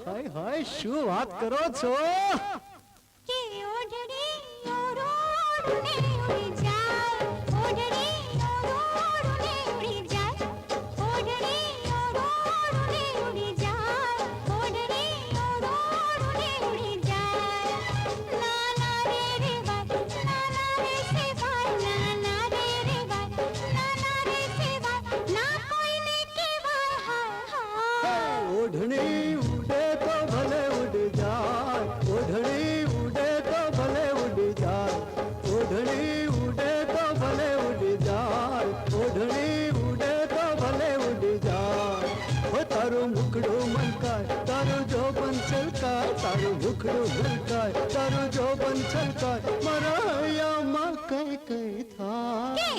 હાય હાય શું વાત કરો છો? કે ઓઢણી ઓરોડને ઉડી જાય, ઓઢણી ઓરોડને ઉડી જાય, ઓઢણી ઓરોડને ઉડી જાય, ઓઢણી ઓરોડને ઉડી જાય. નાના રે રે વાય, નાના રે સેવાય, નાના રે રે વાય, નાના રે સેવાય, ના કોઈને કહેવાય હાય હાય. ઓઢણી ઉડે તો ભલે ઉડી જાય, ઓઢણી ઉડે તો ભલે ઉડી જાય, ઓઢણી ઉડે તો ભલે ઉડી જાય, ઓઢણી ઉડે તો ભલે ઉડી જાય. ઓ તારું મુખડું મલકાય, તારું જોબન છલકાય, તારું મુખડું મલકાય, તારું જોબન છલકાય, મારા હૈયામાં કઈ કઈ થાય. કે